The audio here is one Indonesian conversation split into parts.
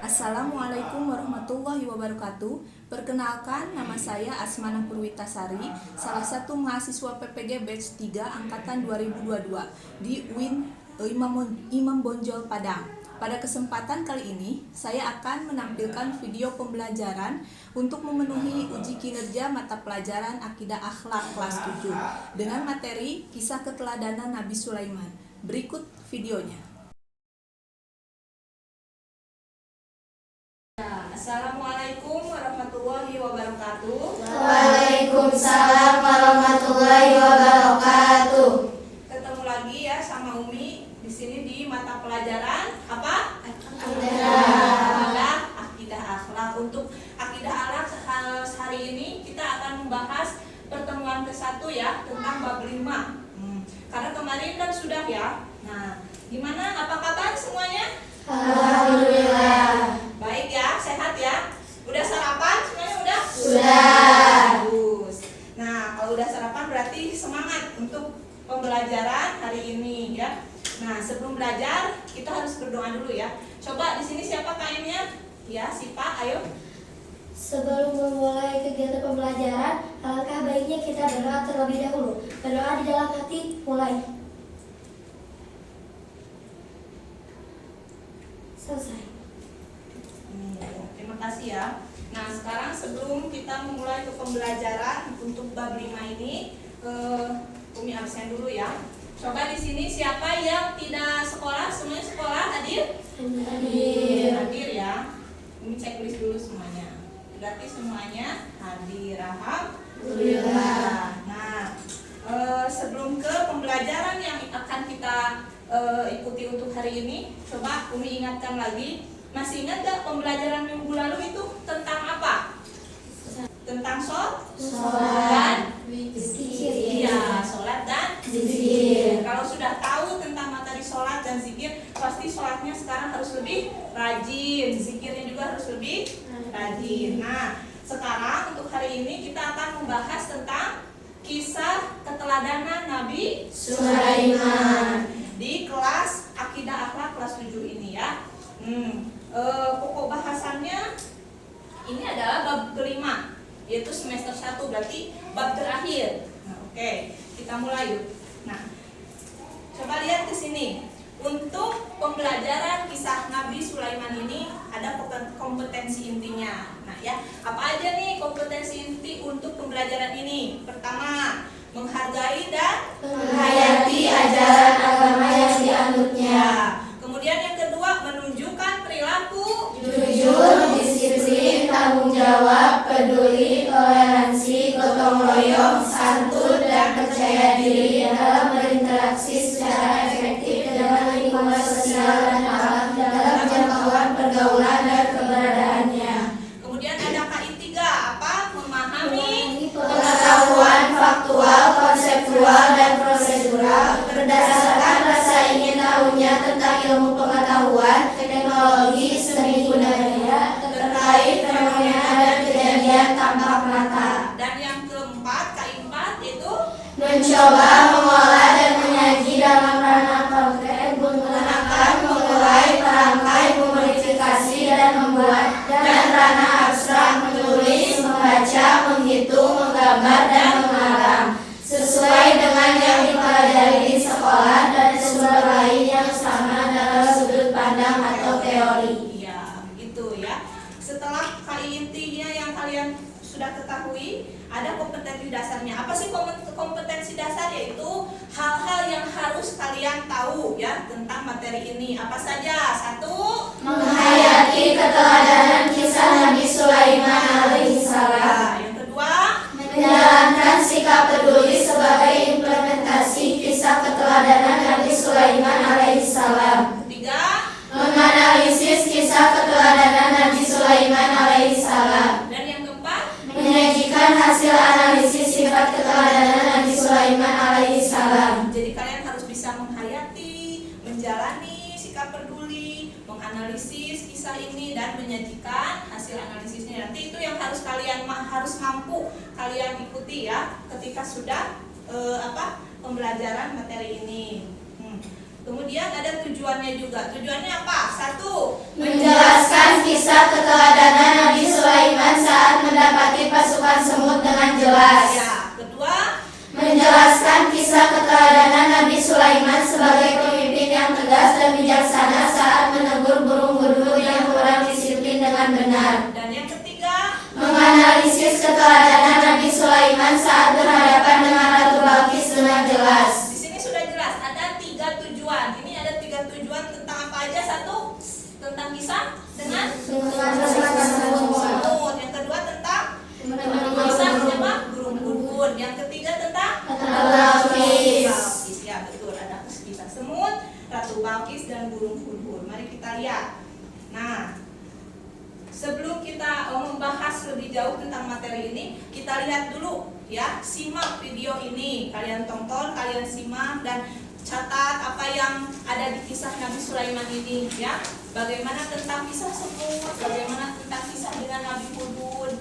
Assalamualaikum warahmatullahi wabarakatuh. Perkenalkan, nama saya Asmana Purwitasari, salah satu mahasiswa PPG Batch 3 Angkatan 2022 di UIN Imam Bonjol Padang. Pada kesempatan kali ini, saya akan menampilkan video pembelajaran untuk memenuhi uji kinerja mata pelajaran Akidah Akhlak kelas 7 dengan materi kisah keteladanan Nabi Sulaiman. Berikut videonya. Assalamualaikum warahmatullahi wabarakatuh. Waalaikumsalam warahmatullahi wabarakatuh. Ketemu lagi ya sama Umi di sini di mata pelajaran apa? Akidah akhlak. Untuk akidah akhlak hari ini kita akan membahas pertemuan ke-1 ya tentang bab 5. Karena kemarin kan sudah ya. Nah, gimana? Apa kabar semuanya? Alhamdulillah. Baik ya, sehat ya. Udah sarapan semuanya udah? Sudah. Bagus. Nah, kalau udah sarapan berarti semangat untuk pembelajaran hari ini ya. Nah, sebelum belajar kita harus berdoa dulu ya. Coba di sini siapa KM-nya? Ya, Sipa, ayo. Sebelum memulai kegiatan pembelajaran, alangkah baiknya kita berdoa terlebih dahulu. Berdoa di dalam hati, mulai. Selesai. Terima kasih ya. Nah, sekarang sebelum kita memulai ke pembelajaran untuk bab 5 ini, Umi absen dulu ya. Coba di sini siapa yang tidak sekolah? Semuanya sekolah? Hadir? Hadir ya. Umi checklist dulu semuanya. Berarti semuanya hadir. Alhamdulillah. Nah, sebelum ke pembelajaran yang akan kita ikuti untuk hari ini, coba Umi ingatkan lagi. Masih ingat gak pembelajaran minggu lalu itu tentang apa? Tentang sholat dan zikir. Iya, sholat dan Zikir. Kalau sudah tahu tentang materi sholat dan zikir, pasti sholatnya sekarang harus lebih rajin, zikirnya juga harus lebih rajin. Nah, sekarang untuk hari ini kita akan membahas tentang kisah keteladanan Nabi Sulaiman di kelas Akidah Akhlak kelas 7 ini ya. Pokok bahasannya ini adalah bab kelima, yaitu semester 1, berarti bab terakhir. Nah, oke, kita mulai yuk. Nah, coba lihat ke sini. Untuk pembelajaran kisah Nabi Sulaiman ini ada kompetensi intinya. Nah ya, apa aja nih kompetensi inti untuk pembelajaran ini? Pertama, menghargai dan menghayati ajaran agama yang dianutnya. Kemudian yang kedua, menunjukkan perilaku Jujur, disiplin, tanggung jawab, peduli, toleransi, gotong royong, santun, dan percaya diri dalam berinteraksi secara efektif dengan lingkungan sosial dan alam dalam jangkauan pergaulan dan keberadaannya. Kemudian ada KI 3, apa? Memahami Pengetahuan faktual, konseptual, dan prosedural berdasarkan rasa ingin tahunya tentang ilmu pengetahuan, teknologi, seni budaya terkait fenomena dan kejadian tampak mata. Dan yang keempat, KI 4 itu Mencoba, mengolah, dan menyaji dalam ranah konkret menggunakan mengurai, merangkai, memodifikasi, dan membuat, dan ranah abstrak menulis, membaca, menghitung, menggambar, dan mengarang sesuai dengan yang dipelajari di sekolah dan sumber lain yang sama dalam sudut pandang atau teori. ya, begitu ya. Setelah KI intinya yang kalian sudah ketahui, ada kompetensi dasarnya. Apa sih kompetensi dasar? Yaitu hal-hal yang harus kalian tahu ya tentang materi ini. Apa saja? 1, Menghayati keteladanan kisah Nabi Sulaiman alaihissalam. Yang kedua, Menjalankan sikap peduli sebagai implementasi kisah keteladanan Nabi Sulaiman alaihissalam. ketiga, Menganalisis kisah keteladanan Nabi Sulaiman alaihissalam. dan yang keempat, Menyajikan hasil analisis sifat keteladanan Nabi Sulaiman alaihissalam. jadi kalian harus bisa menghayati, menjalani sikap peduli, menganalisis kisah ini dan menyajikan hasil analisisnya. Nanti itu yang harus kalian harus mampu kalian ikuti ya ketika sudah pembelajaran materi ini. Kemudian ada tujuannya juga. Tujuannya apa? 1, Menjelaskan kisah dengan jelas. Ya, kedua, Menjelaskan kisah keteladanan Nabi Sulaiman sebagai pemimpin yang tegas dan bijaksana saat menegur burung hudhud yang kurang disiplin dengan benar. dan yang ketiga, Menganalisis keteladanan Nabi Sulaiman saat berhadapan dengan Ratu Balkis dengan jelas. di sini sudah jelas ada 3 tujuan. Ini ada 3 tujuan tentang apa aja? Satu, tentang kisah dengan semut. Yang kedua tentang kisah siapa? Burung hudhud. Yang ketiga tentang Balkis. Balkis. Ya betul, ada kisah semut, Ratu Balkis dan burung hudhud. Mari kita lihat. Nah, sebelum kita membahas lebih jauh tentang materi ini, kita lihat dulu ya, simak video ini. Kalian tonton, kalian simak dan catat apa yang ada di kisah Nabi Sulaiman ini ya. Bagaimana tentang kisah semut, bagaimana tentang kisah dengan Nabi Hudhud,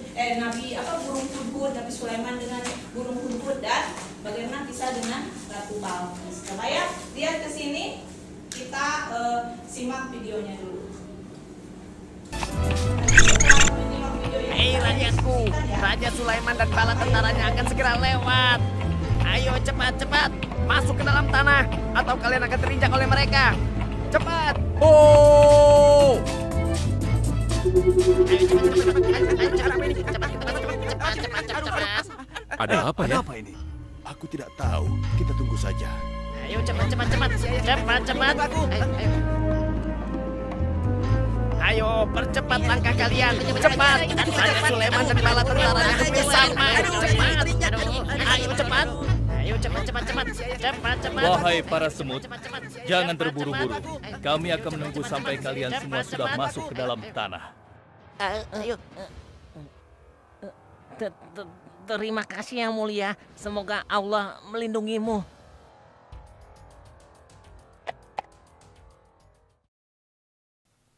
burung hudhud, Nabi Sulaiman dengan burung hudhud, dan bagaimana kisah dengan Ratu Balkis. Coba ya, lihat ke sini. Kita simak videonya dulu. Hei rajaku, Raja Sulaiman dan bala tentaranya akan segera lewat. Ayo cepat-cepat, masuk ke dalam tanah, atau kalian akan terinjak oleh mereka. Cepat! Oh! Cepat. Ada apa ya? Apa ini? Aku tidak tahu. Kita tunggu saja. Ayo cepat. Ayo percepat langkah kalian. Cepat. Raja Sulaiman dan bala tentaranya bersama. Cepat. Ayo cepat. Cepat. Wahai para semut, jangan terburu-buru. Kami akan menunggu sampai kalian semua sudah masuk ke dalam tanah. Ayo. Terima kasih yang mulia. Semoga Allah melindungimu.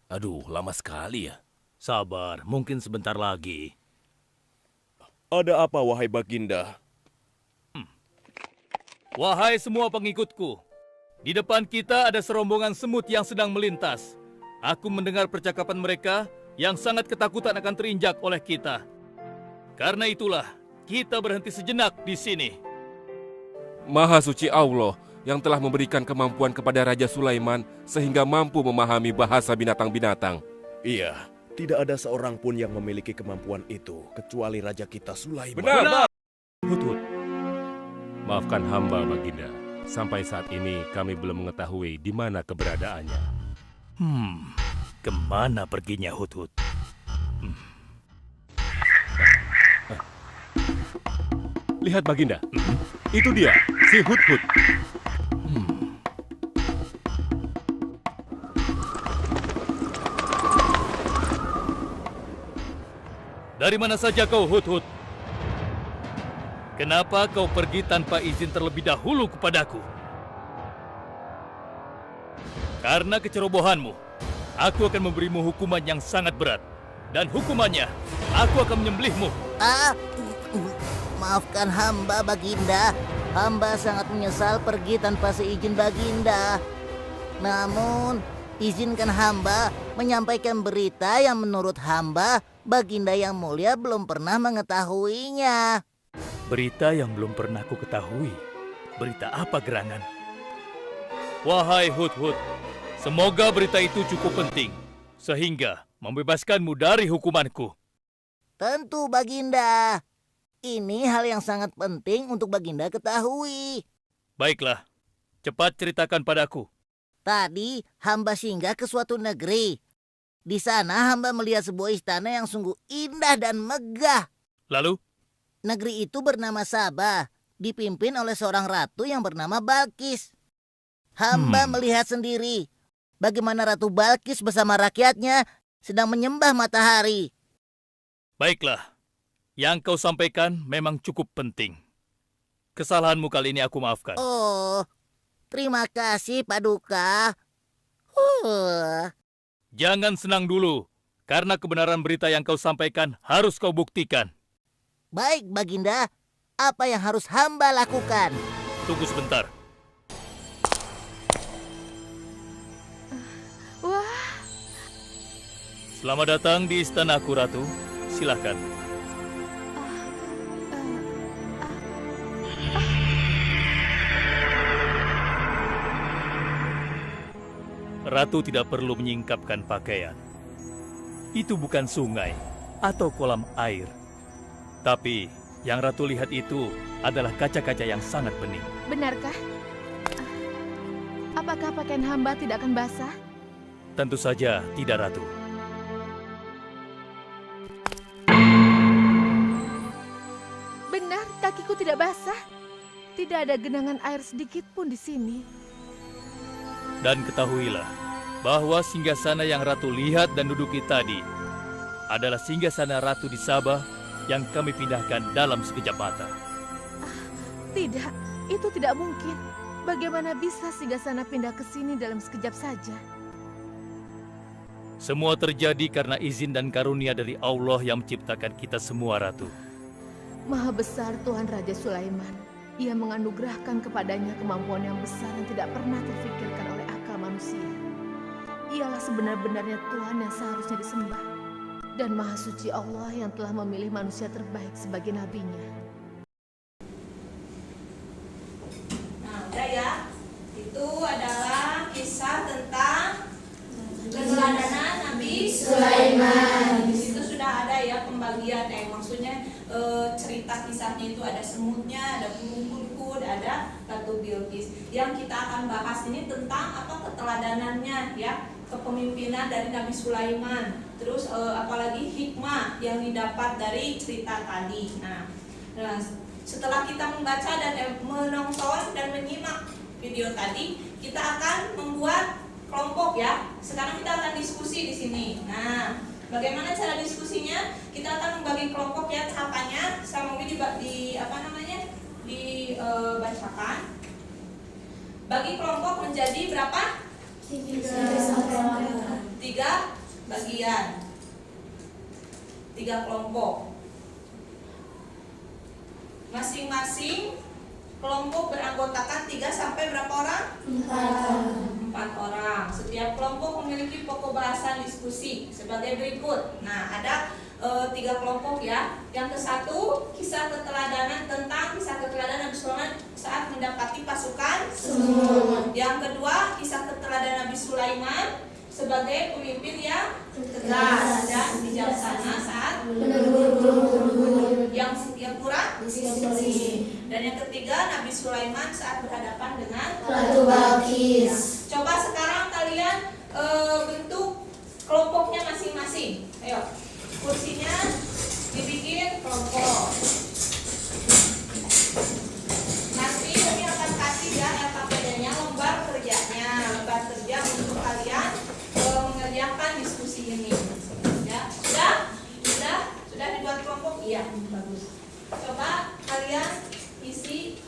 Aduh, lama sekali ya. Sabar, mungkin sebentar lagi. Ada apa, wahai Baginda? Wahai semua pengikutku, di depan kita ada serombongan semut yang sedang melintas. Aku mendengar percakapan mereka yang sangat ketakutan akan terinjak oleh kita. Karena itulah, kita berhenti sejenak di sini. Maha suci Allah yang telah memberikan kemampuan kepada Raja Sulaiman sehingga mampu memahami bahasa binatang-binatang. Iya, tidak ada seorang pun yang memiliki kemampuan itu kecuali raja kita Sulaiman. Benar. Hudhud, Maafkan hamba, Baginda. Sampai saat ini kami belum mengetahui di mana keberadaannya. kemana perginya Hudhud? Lihat, Baginda. Itu dia, si Hudhud. Dari mana saja kau, Hudhud? Kenapa kau pergi tanpa izin terlebih dahulu kepadaku? Karena kecerobohanmu, aku akan memberimu hukuman yang sangat berat. Dan hukumannya, aku akan menyembelihmu. Maafkan hamba, Baginda. Hamba sangat menyesal pergi tanpa seizin Baginda. Namun, izinkan hamba menyampaikan berita yang menurut hamba, Baginda yang mulia belum pernah mengetahuinya. Berita yang belum pernah ku ketahui. Berita apa gerangan? Wahai Hudhud, semoga berita itu cukup penting, sehingga membebaskanmu dari hukumanku. Tentu, Baginda. Ini hal yang sangat penting untuk Baginda ketahui. Baiklah, cepat ceritakan padaku. Tadi hamba singgah ke suatu negeri. Di sana hamba melihat sebuah istana yang sungguh indah dan megah. Lalu? Negeri itu bernama Sabah, dipimpin oleh seorang ratu yang bernama Balkis. Hamba melihat sendiri bagaimana Ratu Balkis bersama rakyatnya sedang menyembah matahari. Baiklah, yang kau sampaikan memang cukup penting. Kesalahanmu kali ini aku maafkan. Oh, terima kasih, Paduka. Jangan senang dulu, karena kebenaran berita yang kau sampaikan harus kau buktikan. Baik, Baginda. Apa yang harus hamba lakukan? Tunggu sebentar. Wah, Selamat datang di istanaku, Ratu. Silakan. Ratu tidak perlu menyingkapkan pakaian. Itu bukan sungai atau kolam air. Tapi yang Ratu lihat itu adalah kaca-kaca yang sangat bening. Benarkah? Apakah pakaian hamba tidak akan basah? Tentu saja tidak, Ratu. Benar, kakiku tidak basah. Tidak ada genangan air sedikit pun di sini. Dan ketahuilah bahwa singgasana yang Ratu lihat dan duduki tadi adalah singgasana Ratu di Sabah yang kami pindahkan dalam sekejap mata. Tidak, itu tidak mungkin. Bagaimana bisa singgasana pindah ke sini dalam sekejap saja? Semua terjadi karena izin dan karunia dari Allah yang menciptakan kita semua, Ratu. Maha besar Tuhan Raja Sulaiman. Ia menganugerahkan kepadanya kemampuan yang besar yang tidak pernah terfikirkan oleh akal manusia. Ialah sebenar-benarnya Tuhan yang seharusnya disembah. Dan Maha Suci Allah yang telah memilih manusia terbaik sebagai nabinya. Nah, udah ya. Itu adalah kisah tentang keteladanan Nabi Sulaiman. Di situ sudah ada ya pembagian, maksudnya cerita kisahnya itu ada semutnya, ada burung hudhud, ada Ratu Bilqis. Yang kita akan bahas ini tentang apa keteladanannya ya, kepemimpinan dari Nabi Sulaiman. Terus apalagi hikmah yang didapat dari cerita tadi. Nah, setelah kita membaca dan menonton dan menyimak video tadi, kita akan membuat kelompok ya. Sekarang kita akan diskusi di sini. Nah, bagaimana cara diskusinya? Kita akan membagi kelompok ya, tahapannya sama dibacakan. Bagi kelompok menjadi berapa? 3 bagian. 3 kelompok. Masing-masing kelompok beranggotakan 3 sampai berapa orang? 4 orang. Setiap kelompok memiliki pokok bahasan diskusi sebagai berikut. Nah, ada 3 kelompok ya. Yang ke-1, kisah keteladanan tentang kisah keteladanan Nabi Sulaiman saat mendapati pasukan semut. Yang kedua, kisah keteladanan Nabi Sulaiman sebagai pemimpin yang tegas dan bijaksana saat menegur burung hudhud yang kurang disiplin. Dan yang ketiga, Nabi Sulaiman saat berhadapan dengan Ratu Bilqis. Coba sekarang kalian bentuk kelompoknya masing-masing. Ayo, kursinya dibikin kelompok. Nanti kami akan kasih ya LKPD-nya, lembar kerjanya, lembar kerja untuk kalian mengerjakan diskusi ini. Ya, sudah dibuat kelompok? Iya, bagus. Coba kalian isi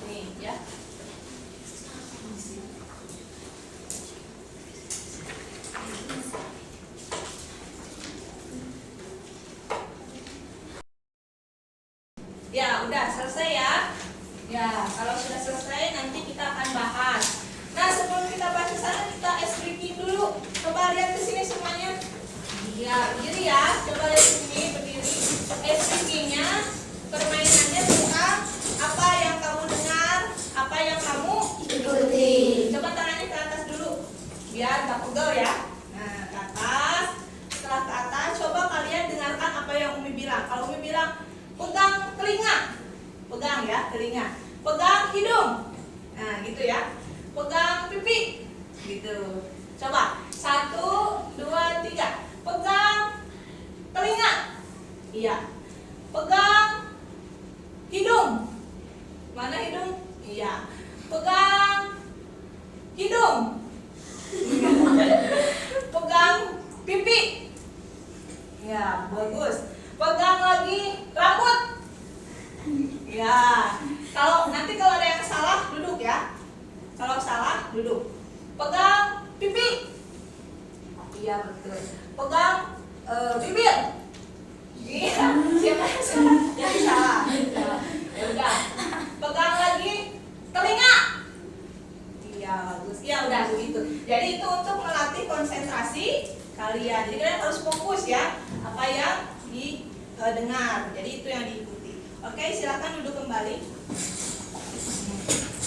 nih ya. Ya, udah selesai ya. Ya, kalau sudah selesai nanti kita akan bahas. Nah, sebelum kita bahas ke sana, kita ice breaking dulu. Coba lihat ke sini semuanya. Ya, berdiri ya. Coba lihat sini, berdiri. Ice breakingnya, permainannya tentang apa yang kamu dengar, apa yang kamu Ikuti. Coba tangannya ke atas dulu, biar gak pegel ya. Nah, ke atas. Setelah ke atas, coba kalian dengarkan apa yang Umi bilang. Kalau Umi bilang, pegang telinga, pegang ya telinga, pegang hidung, nah gitu ya, pegang pipi, gitu. Coba 1, 2, 3, pegang telinga, iya, pegang hidung, mana hidung, iya, pegang hidung, pegang pipi, ya bagus. Pegang lagi rambut. Ya. Kalau ada yang salah duduk ya. Kalau salah duduk. Pegang pipi. Iya betul. Pegang bibir. Iya. Siapa yang salah? Ya udah. Pegang lagi telinga. Iya bagus. Ya udah begitu. Jadi itu untuk melatih konsentrasi kalian. Jadi kalian harus fokus ya. Apa yang didengar, jadi itu yang diikuti. Oke, silakan duduk kembali.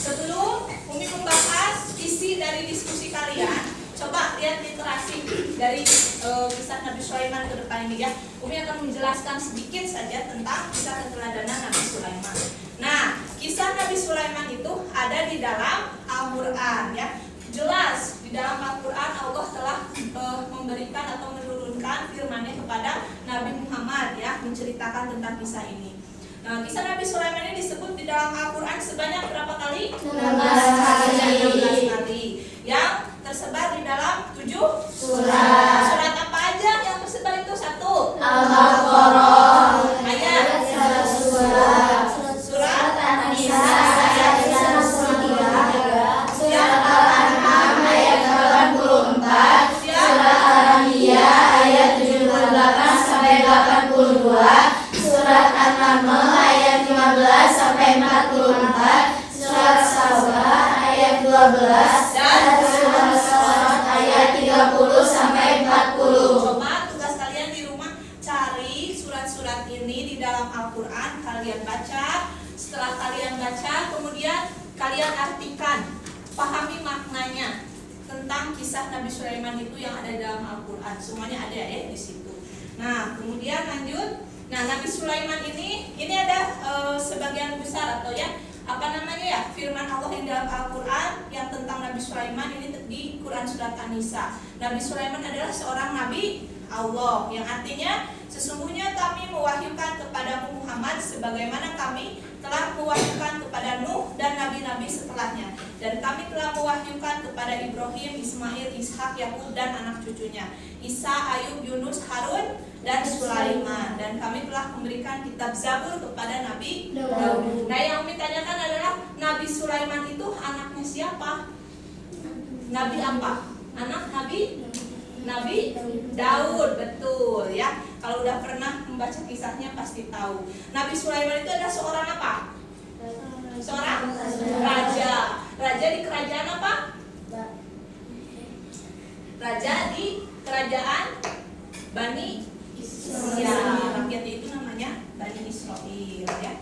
sebelum Umi membahas isi dari diskusi kalian, coba lihat literasi dari kisah Nabi Sulaiman ke depan ini ya. Umi akan menjelaskan sedikit saja tentang kisah keteladanan Nabi Sulaiman. Nah, kisah Nabi Sulaiman itu ada di dalam Al-Quran ya. Jelas di dalam Al-Quran Allah telah memberikan atau menurunkan firman-Nya kepada Nabi Muhammad ya, menceritakan tentang kisah ini. Nah, kisah Nabi Sulaiman ini disebut di dalam Al-Quran sebanyak berapa kali? 16 kali. Yang tersebar di dalam 7 surat. Surat apa aja yang tersebar itu? 1 Al-Baqarah ayat 102, surat An-Nisa ayat 103, surat Al-An'am ayat 84, surat Al-Anbiya ayat 78 sampai 82, surat An-Naml ayat 15 sampai 44, surat Sabah ayat 12, dan surat As-Salat ayat 30 sampai 40. Coba tugas kalian di rumah cari surat-surat ini di dalam Al-Quran, kalian baca. Setelah kalian baca, kemudian kalian artikan, pahami maknanya tentang kisah Nabi Sulaiman itu yang ada di dalam Al-Quran. Semuanya ada ya di situ. Nah, kemudian lanjut. Nah, Nabi Sulaiman ini ada sebagian besar atau ya firman Allah yang dalam Al-Quran yang tentang Nabi Sulaiman ini di Quran surat An-Nisa. Nabi Sulaiman adalah seorang nabi Allah, yang artinya sesungguhnya kami mewahyukan kepadamu Muhammad sebagaimana kami telah mewahyukan kepada Nuh dan nabi-nabi setelahnya, dan kami telah mewahyukan kepada Ibrahim, Ismail, Ishak, Yakub dan anak cucunya, Isa, Ayub, Yunus, Harun dan Sulaiman, dan kami telah memberikan kitab Zabur kepada Nabi Daud. Nah, yang Umi tanyakan adalah Nabi Sulaiman itu anaknya siapa? Nabi apa? Anak Nabi Daud, betul ya. Kalau udah pernah membaca kisahnya pasti tahu. Nabi Sulaiman itu adalah seorang apa? Seorang raja. Raja di kerajaan apa? Raja di kerajaan Bani Israel. Rakyatnya itu namanya Bani Israel ya.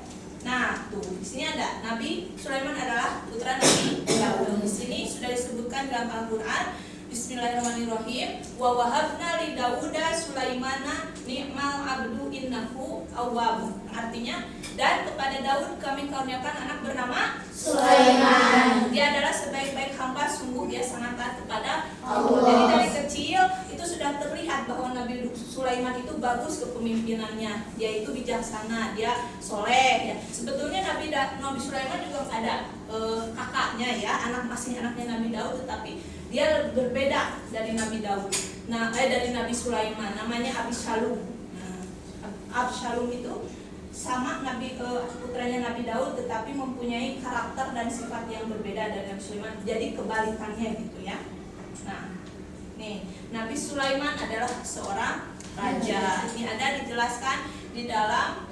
Nah, tuh di sini ada Nabi Sulaiman adalah putra Nabi Daud. Di sini sudah disebutkan dalam Al-Qur'an, Bismillahirrahmanirrahim. Wa wahabna li Dauda Sulaimana ni'mal abdu innahu awwab. Artinya, dan kepada Daud kami karuniakan anak bernama Sulaiman. Dia adalah sebaik-baik hamba, sungguh dia sangat taat kepada Allah. Jadi dari kecil itu sudah terlihat bahwa Nabi Sulaiman itu bagus kepemimpinannya. Dia itu bijaksana, dia soleh ya. Sebetulnya Nabi Sulaiman juga ada kakaknya ya, masih anaknya Nabi Daud, tetapi dia berbeda dari Nabi Daud. Nah, dari Nabi Sulaiman, namanya Abishalum. Nah, Abishalum itu sama putranya Nabi Daud, tetapi mempunyai karakter dan sifat yang berbeda dari Nabi Sulaiman. Jadi kebalikannya gitu ya. Nah, nih Nabi Sulaiman adalah seorang raja. Ini ada dijelaskan di dalam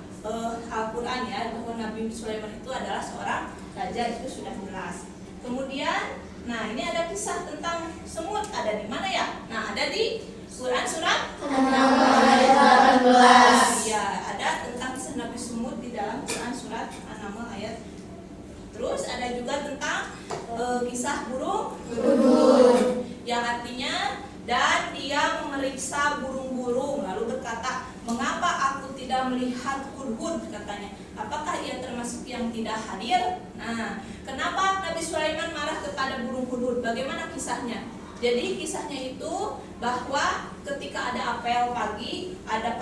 Al-Quran ya, bahwa Nabi Sulaiman itu adalah seorang raja, itu sudah jelas. Kemudian, nah ini ada kisah tentang semut, ada di mana ya? Nah, ada di Quran surat An-Naml ayat 18. Ya, ada tentang kisah Nabi Semut di dalam Quran surat An-Naml ayat. Terus ada juga tentang kisah burung yang artinya, dan dia memeriksa burung-burung lalu berkata, mengapa aku tidak melihat hudhud, katanya. Apakah ia termasuk yang tidak hadir? Nah, kenapa Nabi Sulaiman marah kepada burung hudhud? Bagaimana kisahnya? Jadi kisahnya itu bahwa ketika ada apel pagi, ada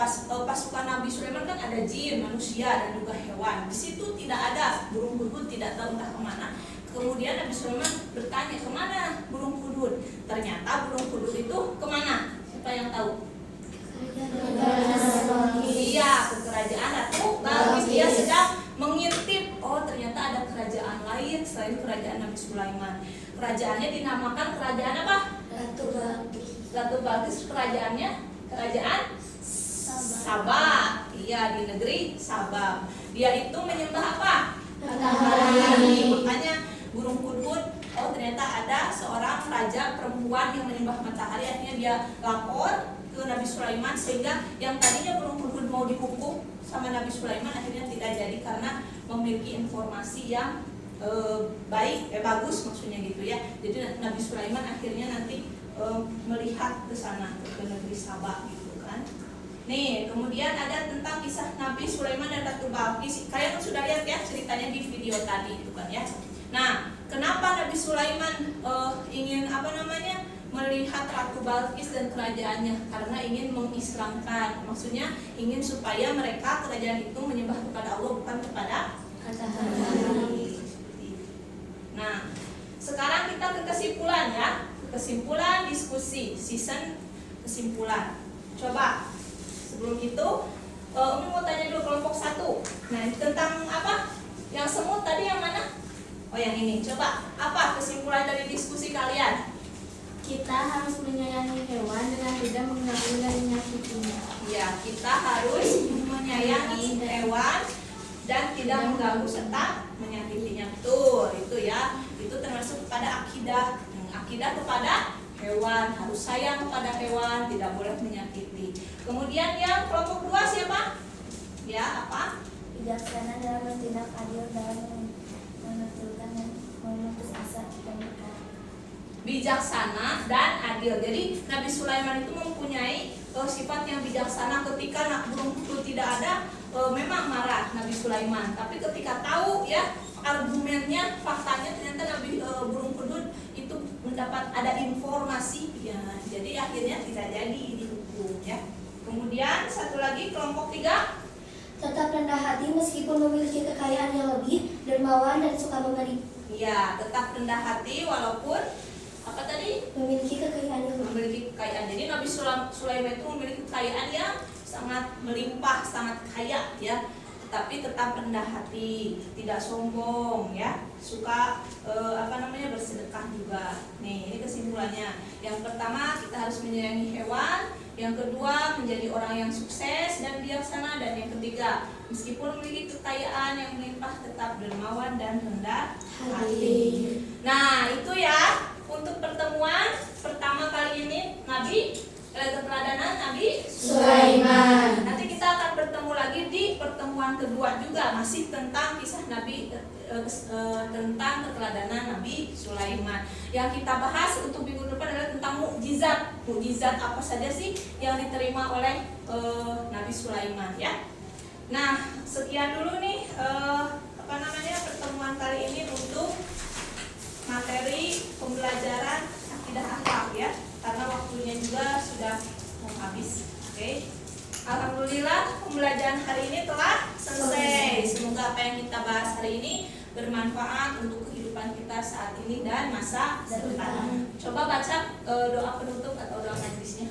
pasukan Nabi Sulaiman kan ada jin, manusia dan juga hewan. Di situ tidak ada burung hudhud, tidak tahu entah kemana. Kemudian Nabi Sulaiman bertanya, kemana burung hudhud? Ternyata burung hudhud itu kemana? Siapa yang tahu? Iya, ke kerajaan Ratu Balqis. Dia sedang mengintip, oh ternyata ada kerajaan lain selain kerajaan Nabi Sulaiman. Kerajaannya dinamakan kerajaan apa? Ratu Balqis kerajaannya kerajaan Sabah. Iya, di negeri Sabah. Dia itu menyembah apa? Matahari. Makanya burung hudhud, oh ternyata ada seorang raja perempuan yang menyembah matahari. Akhirnya dia lapor ke Nabi Sulaiman, sehingga yang tadinya burung hudhud mau dihukum sama Nabi Sulaiman akhirnya tidak jadi karena memiliki informasi yang bagus maksudnya gitu ya. Jadi Nabi Sulaiman akhirnya nanti melihat ke sana ke negeri Saba gitu kan. Nih, kemudian ada tentang kisah Nabi Sulaiman dan Ratu Balkis. Kalian sudah lihat ya ceritanya di video tadi itu kan ya. Nah, kenapa Nabi Sulaiman ingin melihat Ratu Balkis dan kerajaannya? Karena ingin mengislamkan, maksudnya ingin supaya mereka kerajaan itu menyembah kepada Allah bukan kepada matahari. Nah, sekarang kita ke kesimpulan ya. Kesimpulan diskusi season kesimpulan. Coba sebelum itu Umi mau tanya dulu kelompok 1. Nah, tentang apa? Yang semut tadi yang mana? Oh, yang ini. Coba apa kesimpulan dari diskusi kalian? Kita harus menyayangi hewan dengan tidak mengganggu dan menyakitinya. Ya, kita harus menyayangi hewan dan tidak mengganggu serta menyakitinya. Betul, itu ya. Itu termasuk kepada akidah. Akidah kepada hewan, harus sayang kepada hewan, tidak boleh menyakiti. Kemudian yang kelompok 2 siapa? Ya, apa? Bijaksana dalam bertindak, adil dalam menentukan dan memutus asa dan berkata. Bijaksana dan adil. Jadi Nabi Sulaiman itu mempunyai sifat yang bijaksana. Ketika burung kudut tidak ada, memang marah Nabi Sulaiman. Tapi ketika tahu ya argumennya, faktanya ternyata Nabi burung kudut itu mendapat ada informasi ya. Jadi akhirnya tidak jadi dihukum ya. Kemudian satu lagi kelompok 3. Tetap rendah hati meskipun memiliki kekayaan yang lebih, dermawan dan suka memberi. Iya, tetap rendah hati walaupun apa tadi? Memiliki kekayaan yang lebih. Memiliki kekayaan. Jadi Nabi Sulaiman itu memiliki kekayaan yang sangat melimpah, sangat kaya ya. Tapi tetap rendah hati, tidak sombong ya, suka bersedekah juga. Nih, ini kesimpulannya. Yang pertama, kita harus menyayangi hewan. Yang kedua, menjadi orang yang sukses dan bijaksana. Dan yang ketiga, meskipun memiliki kekayaan yang melimpah, tetap dermawan dan rendah hati. Nah, itu ya untuk pertemuan pertama kali ini keteladanan Nabi Sulaiman. Nanti kita akan bertemu lagi di pertemuan kedua juga, masih tentang kisah Nabi tentang keteladanan Nabi Sulaiman. Yang kita bahas untuk minggu depan adalah tentang mukjizat. Mukjizat apa saja sih yang diterima oleh Nabi Sulaiman ya. Nah, sekian dulu nih pertemuan kali ini untuk materi pembelajaran akidah akhlak ya. Karena waktunya juga sudah mau habis. Oke. Alhamdulillah pembelajaran hari ini telah selesai. Semoga apa yang kita bahas hari ini bermanfaat untuk kehidupan kita saat ini dan masa depan. Coba baca doa penutup atau doa majlisnya.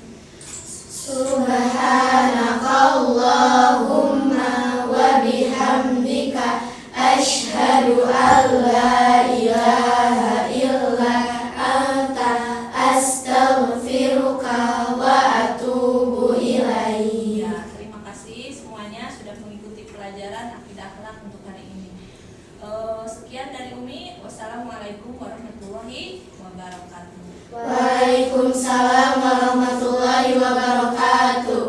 Subhanakallahumma wa bihamdika asyhadu an la ilaha illa anta astaghfiruka wa atubu ilaik. Ya, terima kasih semuanya sudah mengikuti pelajaran akidah akhlak untuk hari ini. Sekian dari Umi. Wassalamualaikum warahmatullahi wabarakatuh. Waalaikumsalam warahmatullahi wabarakatuh.